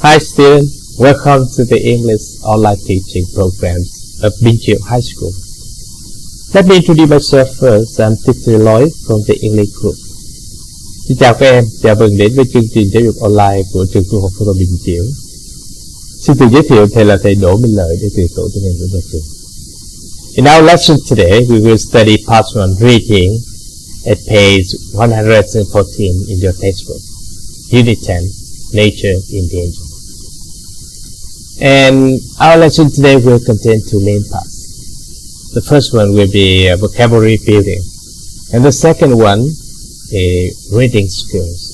Hi students, welcome to the English online teaching programs of Untitled High School. Let me introduce myself first. I'm Teacher Lloyd from the English group. Xin chào các em, chào mừng đến với chương trình giáo dục online của trường trung học phổ thông Untitled. Xin tự giới thiệu thầy là thầy Đỗ Minh Lợi để từ tổ tiếng Anh của nhà trường. In our lesson today, we will study part 1 reading at page 114 in your textbook, Unit 10, Nature in Danger. And our lesson today will contain two main parts. The first one will be vocabulary building, and the second one is reading skills.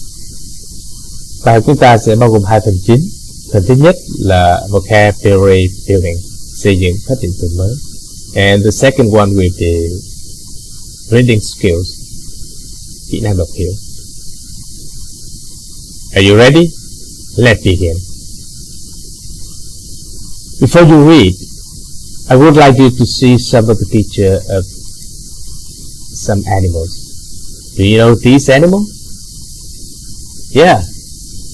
Bài của chúng ta sẽ bao gồm hai phần chính. Phần thứ nhất là vocabulary building, xây dựng phát triển từ mới. And the second one will be reading skills, kỹ năng đọc hiểu. Are you ready? Let's begin. Before you read, I would like you to see some of the picture of some animals. Do you know these animals? Yeah.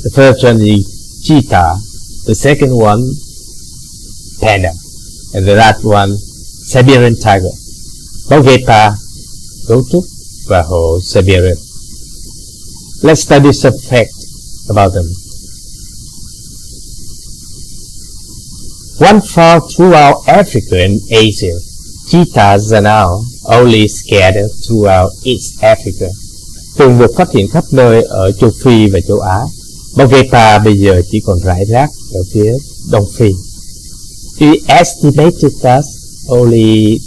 The first one is cheetah, the second one panda, and the last one Siberian tiger. Gấu guepard, gấu trúc và hổ Siberian. Let's study some facts about them. One found throughout Africa and Asia. Cheetahs are now only scattered throughout East Africa. Từng được phát hiện khắp nơi ở châu Phi và châu Á. Gấu guepard bây giờ chỉ còn rải rác ở phía Đông Phi. It estimated that only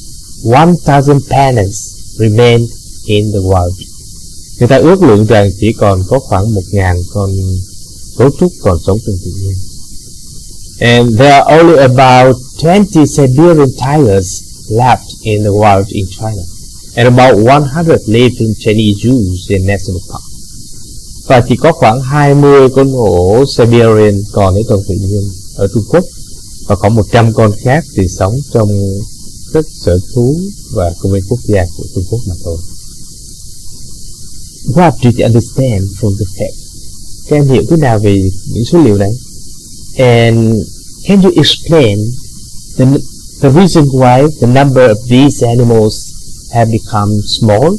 1,000 pandas remain in the wild. Người ta ước lượng rằng chỉ còn có khoảng 1.000 con gấu trúc còn sống trong tự nhiên. And there are only about 20 Siberian tigers left in the wild in China, and about 100 live in Chinese zoos in national park. Và chỉ có khoảng 20 con hổ Siberian còn ở trong tự nhiên ở Trung Quốc, và khoảng 100 con khác thì sống trong các sở thú và công viên quốc gia của Trung Quốc mà thôi. What do you understand from the fact? Các em hiểu thế nào về những số liệu này? And can you explain the reason why the number of these animals have become small?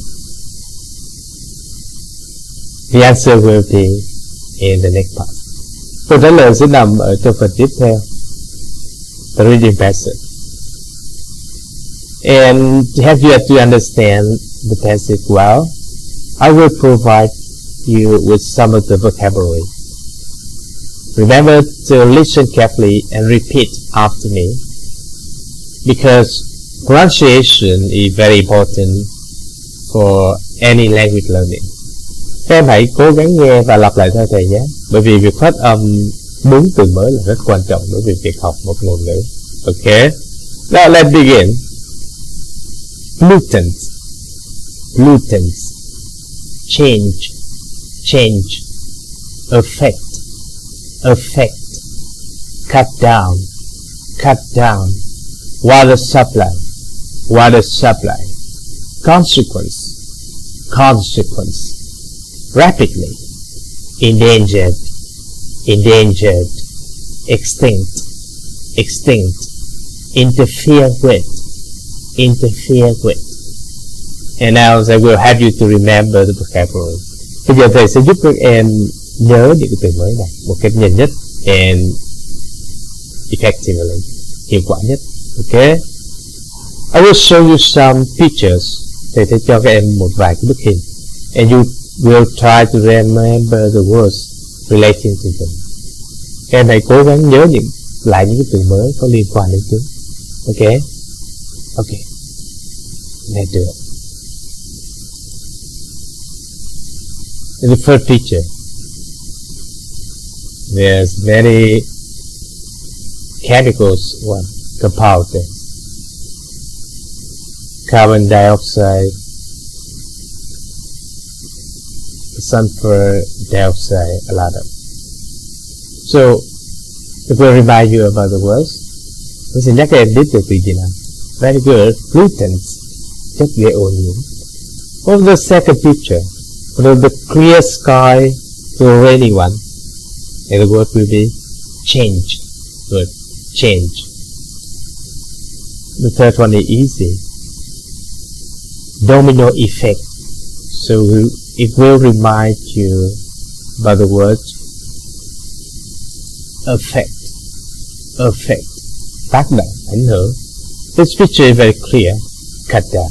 The answer will be in the next part. Câu trả lời sẽ nằm ở trong phần tiếp theo, the reading passage. And to help you to understand the passage well, I will provide you with some of the vocabulary. Remember to listen carefully and repeat after me, because pronunciation is very important for any language learning. Các em hãy cố gắng nghe và lặp lại theo thầy nhé, bởi vì việc phát âm đúng từ mới là rất quan trọng đối với việc học một ngôn ngữ. Okay? Now let's begin. Pollutants. Pollutants. Change. Change. Affect. Affect. Cut down. Cut down. Water supply. Water supply. Consequence. Consequence. Rapidly. Endangered. Endangered. Extinct. Extinct. Interfere with. Interfere with. And now I will help you to remember the vocabulary. Bây giờ thầy sẽ giúp các em nhớ những từ mới này một cách nhanh nhất and effectively, hiệu quả nhất. Okay? I will show you some pictures. Thầy sẽ cho các em một vài cái bức hình. And you will try to remember the words relating to them. Các em hãy cố gắng nhớ lại những cái từ mới có liên quan đến chúng. Okay? Okay. Let's do it. In the first picture, there's many chemicals, compounds there. Carbon dioxide, sulfur dioxide, a lot of. So, it will remind you about the words. Tôi sẽ nhắc các em đến từ gì nào. Very good. Pollutants, chất gây ô nhiễm. What was the second picture? From the clear sky to a rainy one. And the word will be change. Good. Change. The third one is easy. Domino effect. So it will remind you by the word affect. Affect. Tác động, ảnh hưởng. This picture is very clear. Cut down.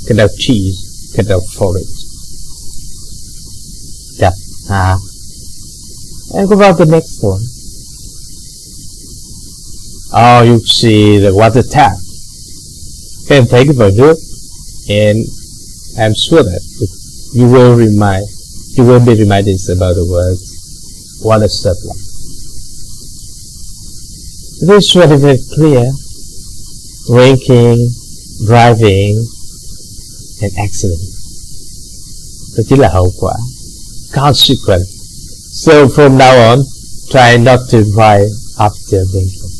Cut down trees. Cut down forest. Đập hạ. And go about the next one. Oh, you see the water tap. Các em thấy cái vòi nước. And I'm sure that you will be reminded about the word water supply. This one is very clear. Drinking, driving, and accident. Đó chính là hậu quả. Consequence. So from now on, try not to drive after drinking.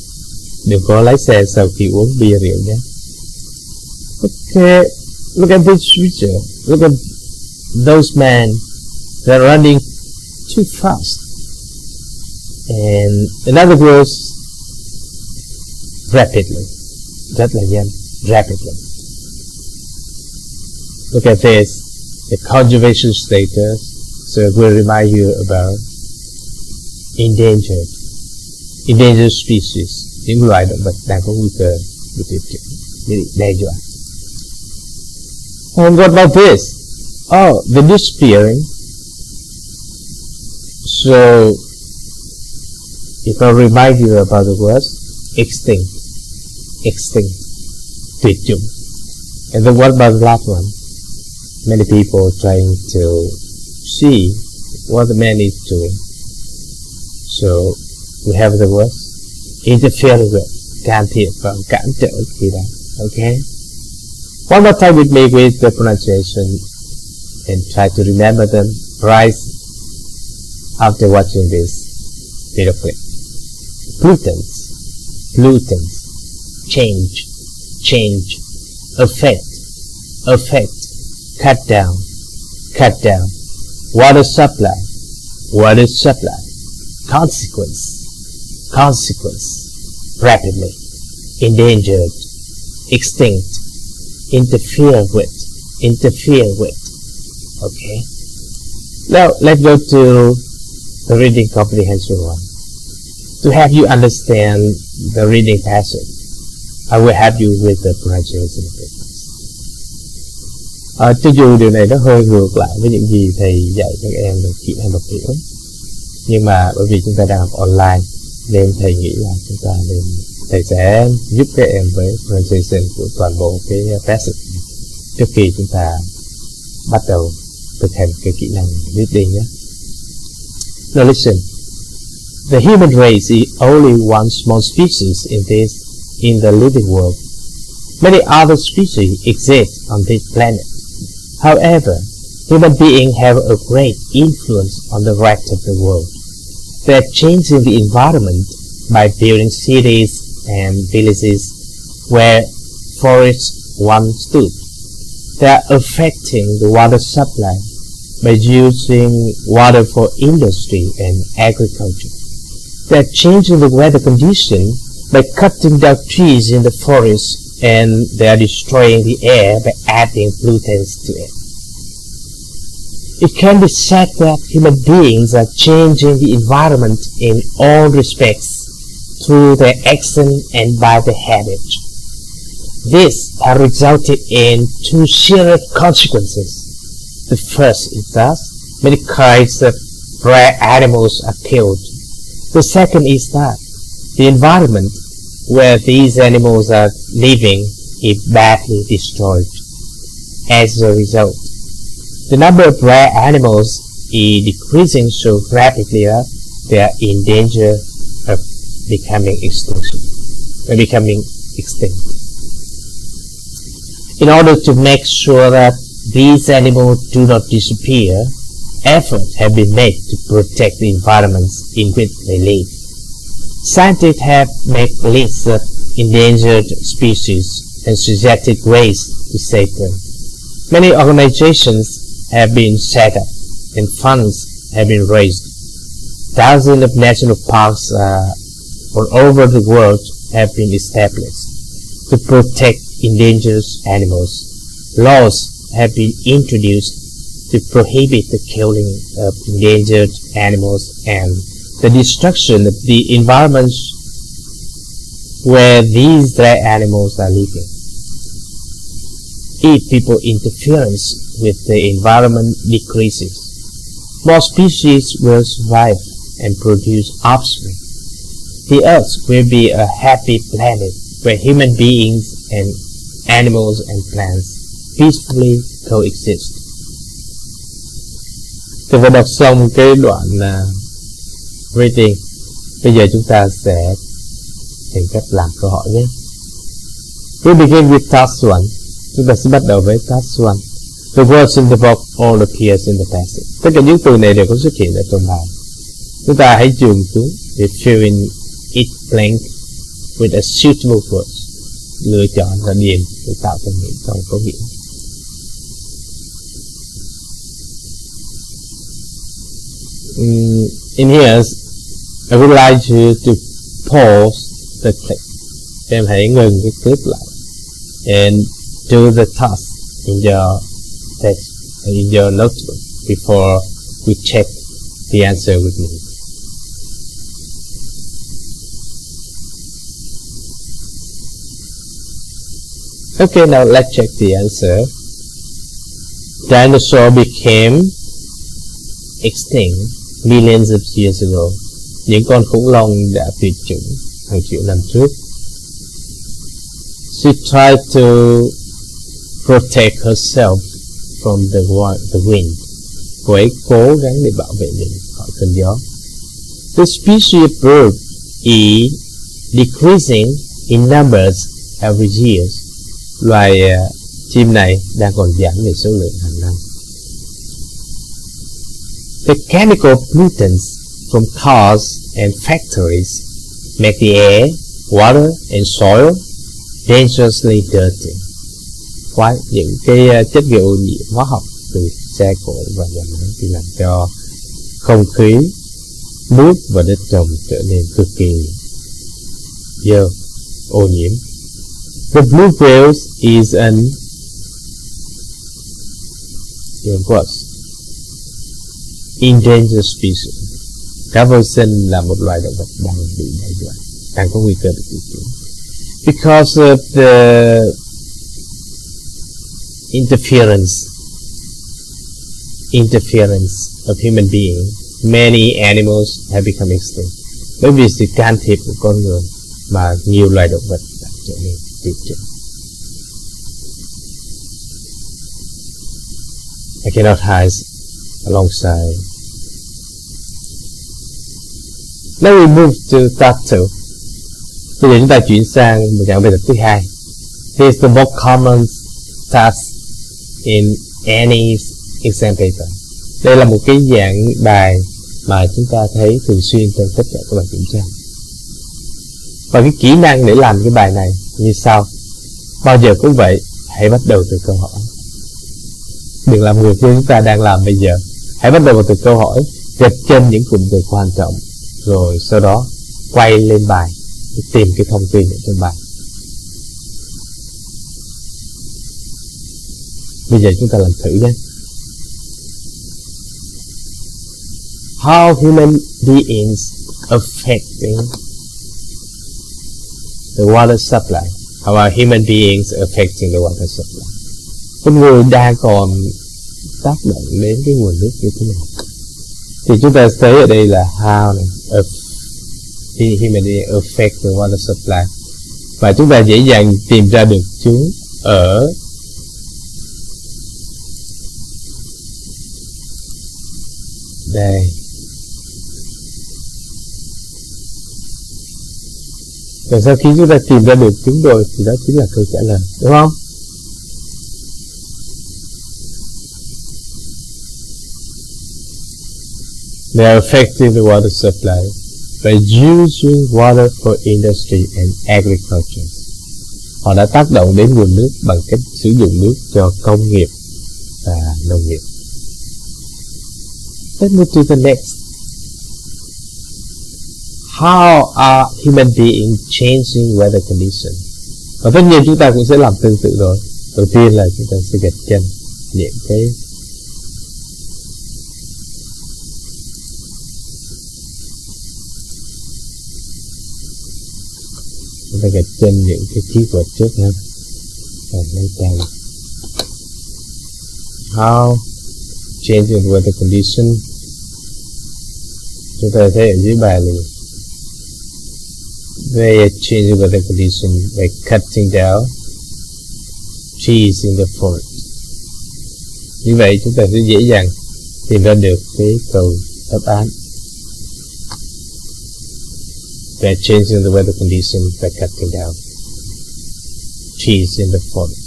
Đừng có lái xe sau khi uống bia rượu nhé. Okay, look at this picture. Look at those men. They're running too fast. And in other words, rapidly. Rất là nhanh. Rapidly. Look at this. The conservation status. So it will remind you about endangered species. Những loài động vật đang có nguy cơ bị tuyệt chủng, bị đe dọa. And what about this? Oh, the disappearing. So it will remind you about the words extinct, tuyệt chủng. And then what about the last one? Many people trying to see what the man is doing. So we have the words interfere with, can thiệp và cản trở khi đó. Okay? One more time with me with the pronunciation and try to remember them right after watching this video clip. Pollutants, change, affect, cut down, water supply, consequence, rapidly, endangered, extinct, interfere with. Okay. Now let's go to the reading comprehension one. To help you understand the reading passage, I will help you with the pronunciation of it. Cho dù điều này nó hơi ngược lại với những gì thầy dạy các em được kỹ năng đọc hiểu, nhưng mà bởi vì chúng ta đang học online nên thầy nghĩ là thầy sẽ giúp các em với pronunciation của toàn bộ cái passage trước khi chúng ta bắt đầu thực hành cái kỹ năng reading nhé. Now listen. The human race is only one small species in the living world. Many other species exist on this planet. However, human beings have a great influence on the rest of the world. They are changing the environment by building cities and villages where forests once stood. They are affecting the water supply by using water for industry and agriculture. They are changing the weather condition by cutting down trees in the forest, and they are destroying the air by adding pollutants to it. It can be said that human beings are changing the environment in all respects through their action and by their habits. This has resulted in two serious consequences. The first is that many kinds of rare animals are killed. The second is that the environment where these animals are living is badly destroyed. As a result, the number of rare animals is decreasing so rapidly that they are in danger of becoming extinct. In order to make sure that these animals do not disappear, efforts have been made to protect the environments in which they live. Scientists have made lists of endangered species and suggested ways to save them. Many organizations have been set up and funds have been raised. Thousands of national parks all over the world have been established to protect endangered animals. Laws have been introduced to prohibit the killing of endangered animals and the destruction of the environments where these rare animals are living. If people's interference with the environment decreases, more species will survive and produce offspring. The earth will be a happy planet where human beings and animals and plants peacefully coexist. Tôi vừa đọc xong cái đoạn reading. Bây giờ chúng ta sẽ tìm cách làm câu hỏi nhé. We begin with task 1. Chúng ta sẽ bắt đầu với task 1. The words in the book all appears in the passage. Tất cả những từ này đều có xuất hiện ở trong bài. Chúng ta hãy dùng chúng để fill in each blank with a suitable word. Lựa chọn và điền để tạo thành những câu có nghĩa. In here, I would like you to pause the clip. Em hãy ngừng cái clip lại and do the task in your text, in your notebook before we check the answer with me. Okay, now let's check the answer. Dinosaurs became extinct millions of years ago. Những con khủng long đã tuyệt chủng hàng triệu năm trước. She tried to protect herself from the wind. Cô ấy cố gắng để bảo vệ mình khỏi cơn gió. The species of bird is decreasing in numbers every year. Loài chim này đang còn giảm về số lượng hàng năm. The chemical pollutants from cars and factories make the air, water and soil dangerously dirty. Những cái chất gây ô nhiễm hóa học từ xe cộ và nhà máy thì làm cho không khí, nước và đất trồng trở nên cực kỳ dơ, ô nhiễm. The blue whale is an endangered species. Cá voi xanh là một loài động vật đang bị đe dọa, đang có nguy cơ bị tuyệt chủng. Because of the interference of human beings, many animals have become extinct. Bởi vì sự can thiệp của con người mà nhiều loài động vật đã trở nên tuyệt chủng. I cannot hide alongside. Now we move to task 2. Bây giờ chúng ta chuyển sang một dạng bài tập thứ hai. Here's the most common task in any exam paper. Đây là một cái dạng bài mà chúng ta thấy thường xuyên trong tất cả các bài kiểm tra. Và cái kỹ năng để làm cái bài này như sau. Bao giờ cũng vậy, hãy bắt đầu từ câu hỏi. Đừng làm ngược như chúng ta đang làm bây giờ. Hãy bắt đầu từ câu hỏi, gạch chân những cụm từ quan trọng, rồi sau đó quay lên bài để tìm cái thông tin ở trong bài. Bây giờ chúng ta làm thử nhé. How human beings affecting the water supply? How are human beings affecting the water supply? Con người đang còn tác động đến cái nguồn nước như thế nào? Thì chúng ta thấy ở đây là how này, human beings affect the water supply. Và chúng ta dễ dàng tìm ra được chúng ở đây. Và sau khi chúng ta tìm ra được chúng rồi thì đó chính là câu trả lời, đúng không? They are affecting the water supply by using water for industry and agriculture. Họ đã tác động đến nguồn nước bằng cách sử dụng nước cho công nghiệp và nông nghiệp. Let's move to the next. how are human beings changing weather conditions? Và tất nhiên chúng ta cũng sẽ làm tương tự rồi. Đầu tiên là chúng ta sẽ gạch chân những cái chúng ta gạch chân những cái keyword trước ha. Và lấy tay. How changing weather condition. Chúng ta thấy ở dưới bài này. They are changing weather condition by cutting down trees in the forest. Như vậy chúng ta sẽ dễ dàng tìm ra được cái câu đáp án. They are changing the weather condition by cutting down trees in the forest.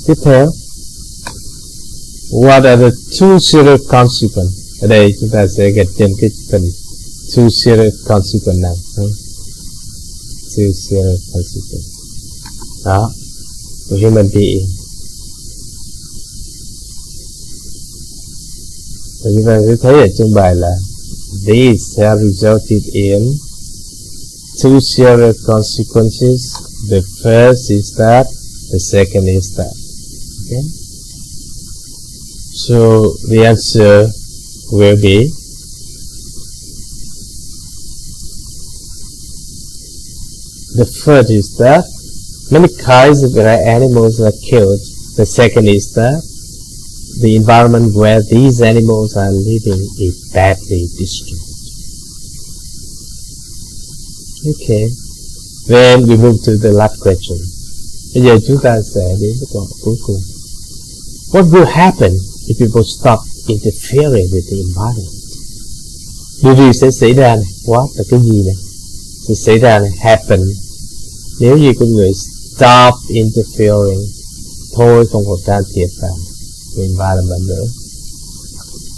Tiếp theo, what are the two serious consequences? Ở đây chúng ta sẽ gạch trên cái phần two serious consequences này. Two serious consequences. Đó, của human being. Và chúng ta sẽ thấy ở trong bài là these have resulted in two serious consequences. The first is that, the second is that. Okay? So the answer will be the first is that many kinds of rare animals are killed. The second is that the environment where these animals are living is badly destroyed. Okay. Then we move to the last question. Bây giờ chúng ta sẽ đến với câu hỏi cuối cùng. What will happen if people stop interfering with the environment? Điều gì sẽ xảy ra này? What là cái gì này? Sẽ xảy ra này, happen. Nếu như con người stop interfering, thôi không còn can thiệp vào the environment nữa.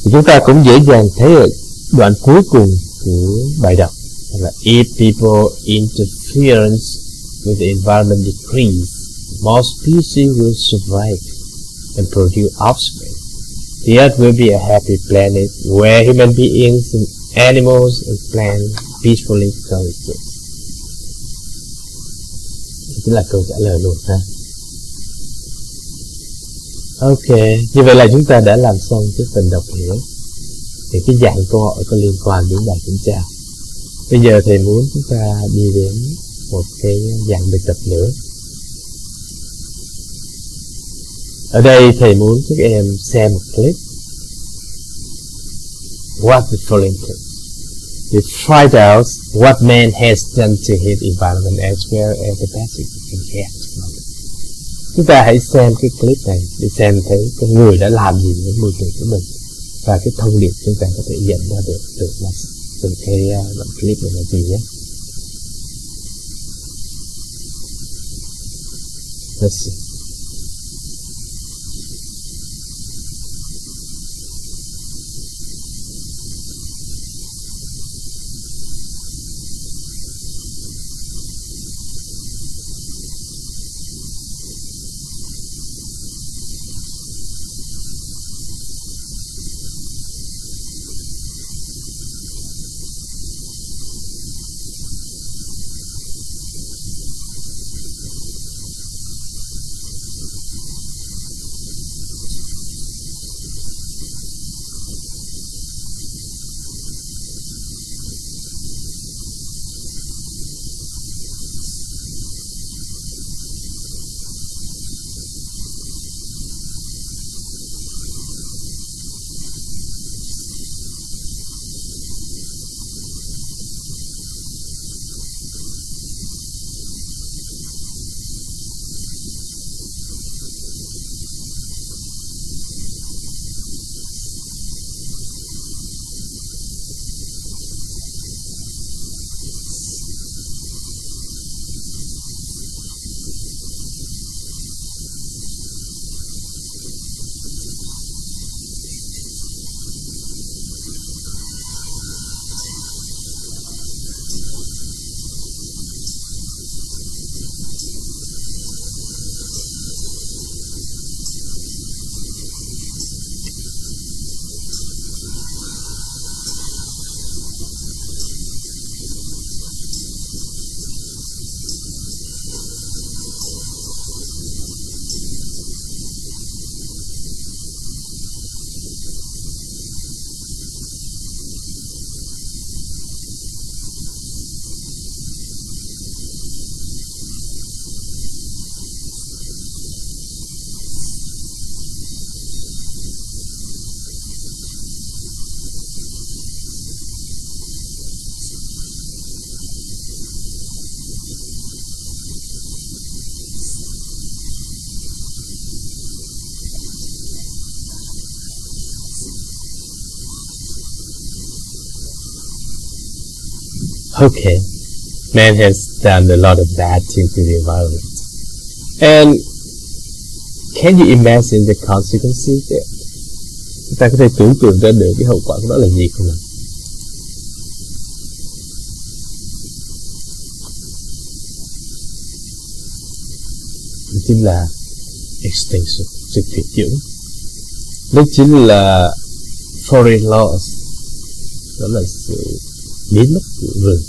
Thì chúng ta cũng dễ dàng thấy ở đoạn cuối cùng của bài đọc là if people interference with the environment decrease, more species will survive and produce offspring. The earth will be a happy planet where human beings and animals and plants peacefully coexist. Chính là câu trả lời luôn ha. Ok, như vậy là chúng ta đã làm xong cái phần đọc hiểu. Thì cái dạng câu hỏi có liên quan đến bài kiểm tra. Bây giờ thầy muốn chúng ta đi đến một cái dạng bài tập nữa. Ở đây thầy muốn các em xem một clip. What the following clip? You find out what man has done to his environment as well as the basic can get from it. Chúng ta hãy xem cái clip này để xem thấy con người đã làm gì với môi trường của mình và cái thông điệp chúng ta có thể nhận ra được từ cái đoạn clip này là gì nhé. Let's see. Okay, man has done a lot of bad things to the environment. And can you imagine the consequences there? Ta có thể tưởng tượng ra được cái hậu quả của nó là gì không nào? Đó chính là extinction, sự tuyệt chủng. Đó chính là forest loss, đó là sự biến mất của rừng.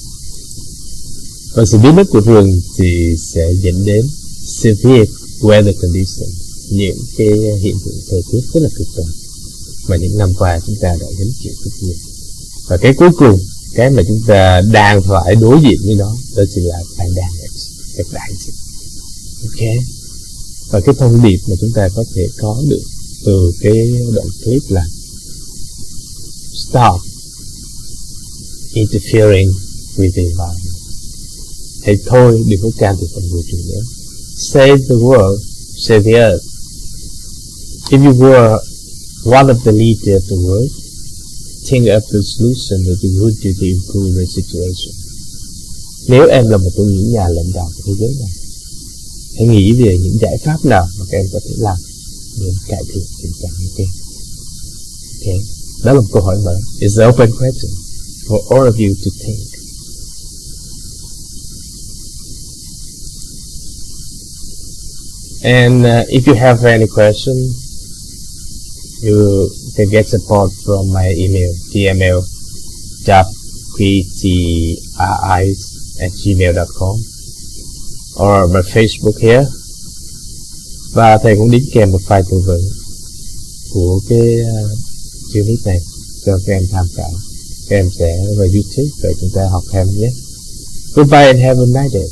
Và sự biến mất của rừng thì sẽ dẫn đến severe weather conditions, những cái hiện tượng thời tiết rất là cực đoan mà những năm qua chúng ta đã gánh chịu rất nhiều. Và cái cuối cùng, cái mà chúng ta đang phải đối diện với nó, đó chính là pandemic, các đại dịch. Ok. Và cái thông điệp mà chúng ta có thể có được từ cái đoạn clip là stop interfering with the environment. Hãy thôi đừng có can thiệp vào môi trường nữa. Save the world, save the earth. If you were one of the leaders of the world, think up the solution that you would do to improve the situation. Nếu em là một trong những nhà lãnh đạo của thế giới này, hãy nghĩ về những giải pháp nào mà các em có thể làm để cải thiện tình trạng như thế. Ok, đó là một câu hỏi mở. It's an open question for all of you to think. And if you have any question, you can get support from my email, tml.ptris@gmail.com or my Facebook here. Và thầy cũng đính kèm một file tư vấn của cái unit này cho các em tham khảo. Các em sẽ vào YouTube để chúng ta học thêm nhé. Goodbye and have a nice day.